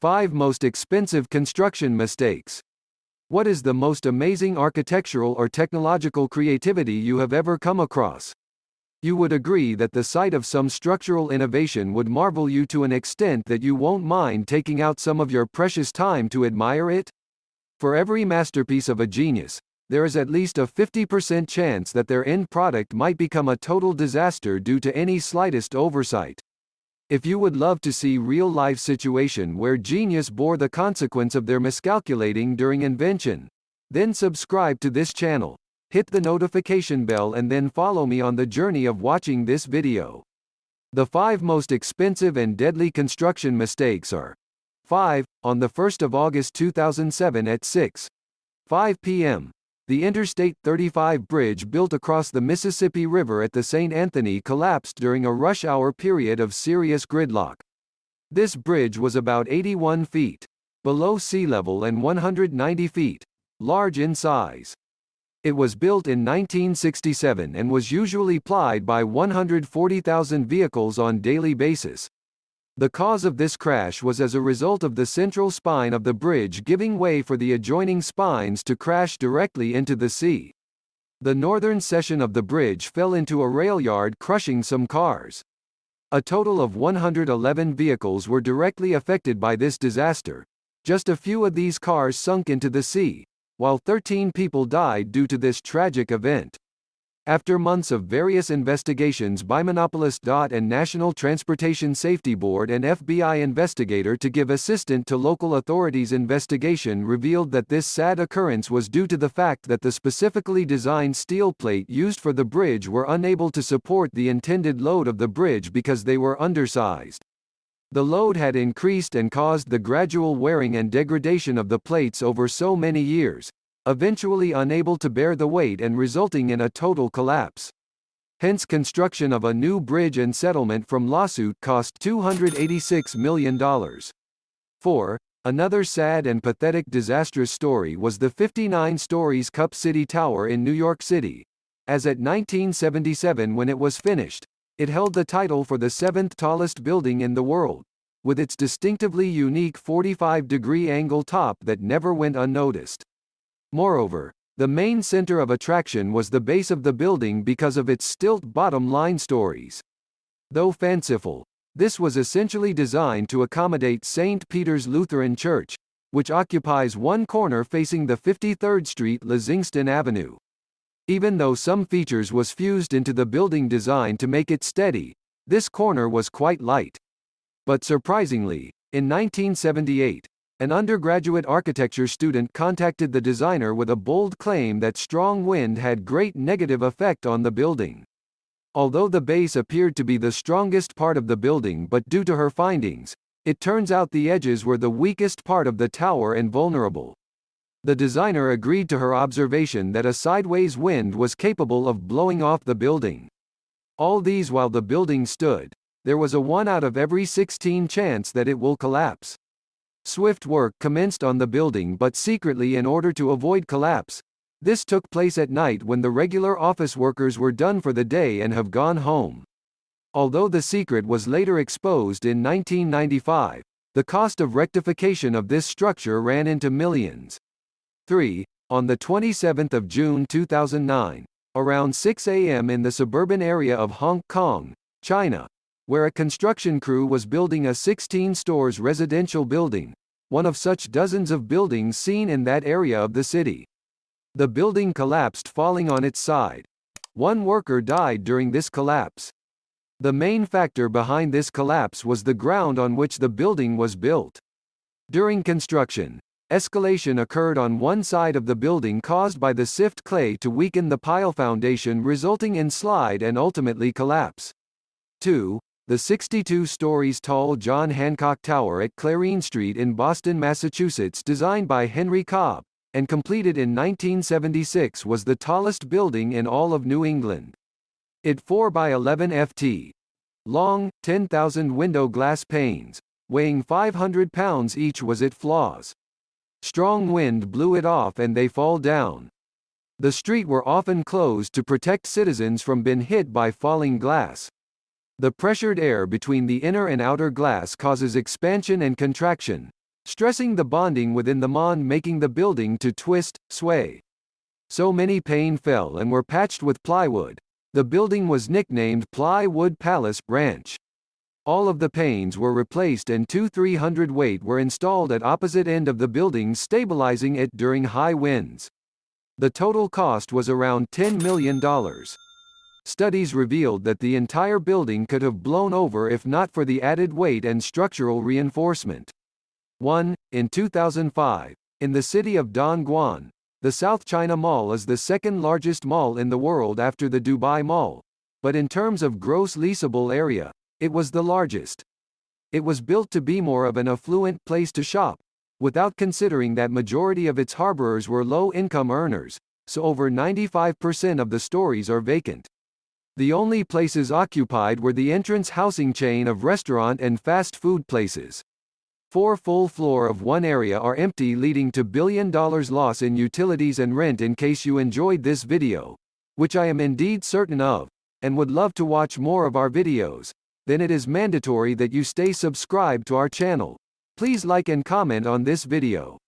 5 Most Expensive Construction Mistakes. What is the most amazing architectural or technological creativity you have ever come across? You would agree that the sight of some structural innovation would marvel you to an extent that you won't mind taking out some of your precious time to admire it? For every masterpiece of a genius, there is at least a 50% chance that their end product might become a total disaster due to any slightest oversight. If you would love to see real-life situation where genius bore the consequence of their miscalculating during invention, then subscribe to this channel, hit the notification bell and then follow me on the journey of watching this video. The 5 most expensive and deadly construction mistakes are: 5. On the 1st of August 2007 at 6:05 p.m., the Interstate 35 bridge built across the Mississippi River at the St. Anthony collapsed during a rush hour period of serious gridlock. This bridge was about 81 feet below sea level and 190 feet large in size. It was built in 1967 and was usually plied by 140,000 vehicles on daily basis. The cause of this crash was as a result of the central spine of the bridge giving way for the adjoining spines to crash directly into the sea. The northern section of the bridge fell into a rail yard, crushing some cars. A total of 111 vehicles were directly affected by this disaster. Just a few of these cars sunk into the sea, while 13 people died due to this tragic event. After months of various investigations by Monopolist. And National Transportation Safety Board and FBI investigator to give assistance to local authorities, investigation revealed that this sad occurrence was due to the fact that the specifically designed steel plate used for the bridge were unable to support the intended load of the bridge because they were undersized. The load had increased and caused the gradual wearing and degradation of the plates over so many years, eventually unable to bear the weight and resulting in a total collapse. Hence, construction of a new bridge and settlement from lawsuit cost $286 million. 4. Another sad and pathetic disastrous story was the 59 stories Cup City Tower in New York City. As at 1977 when it was finished, it held the title for the 7th tallest building in the world, with its distinctively unique 45-degree angle top that never went unnoticed. Moreover, the main center of attraction was the base of the building because of its stilt bottom-line stories. Though fanciful, this was essentially designed to accommodate St. Peter's Lutheran Church, which occupies one corner facing the 53rd Street Lexington Avenue. Even though some features was fused into the building design to make it steady, this corner was quite light. But surprisingly, in 1978, an undergraduate architecture student contacted the designer with a bold claim that strong wind had great negative effect on the building. Although the base appeared to be the strongest part of the building, but due to her findings, it turns out the edges were the weakest part of the tower and vulnerable. The designer agreed to her observation that a sideways wind was capable of blowing off the building. All these while the building stood, there was a 1 out of every 16 chance that it will collapse. Swift work commenced on the building but secretly in order to avoid collapse. This took place at night when the regular office workers were done for the day and have gone home. Although the secret was later exposed in 1995, the cost of rectification of this structure ran into millions. 3. On the 27th of June 2009, around 6 a.m. in the suburban area of Hong Kong, China, where a construction crew was building a 16-story residential building, one of such dozens of buildings seen in that area of the city. The building collapsed, falling on its side. One worker died during this collapse. The main factor behind this collapse was the ground on which the building was built. During construction, escalation occurred on one side of the building caused by the sift clay to weaken the pile foundation, resulting in slide and ultimately collapse. 2. The 62 stories tall John Hancock Tower at Clarine Street in Boston, Massachusetts, designed by Henry Cobb, and completed in 1976, was the tallest building in all of New England. It 4 by 11 ft. Long, 10,000 window glass panes, weighing 500 pounds each was its flaws. Strong wind blew it off and they fall down. The street were often closed to protect citizens from being hit by falling glass. The pressured air between the inner and outer glass causes expansion and contraction, stressing the bonding within the mon, making the building to twist, sway. So many pane fell and were patched with plywood. The building was nicknamed Plywood Palace Ranch. All of the panes were replaced and two 300-weight were installed at opposite end of the building, stabilizing it during high winds. The total cost was around $10 million. Studies revealed that the entire building could have blown over if not for the added weight and structural reinforcement. In 2005, in the city of Dongguan, the South China Mall is the second largest mall in the world after the Dubai Mall, but in terms of gross leasable area, it was the largest. It was built to be more of an affluent place to shop, without considering that majority of its harborers were low-income earners, so over 95% of the stories are vacant. The only places occupied were the entrance housing chain of restaurant and fast food places. 4 full floors of one area are empty, leading to $1 billion loss in utilities and rent. In case you enjoyed this video, which I am indeed certain of, and would love to watch more of our videos, then it is mandatory that you stay subscribed to our channel. Please like and comment on this video.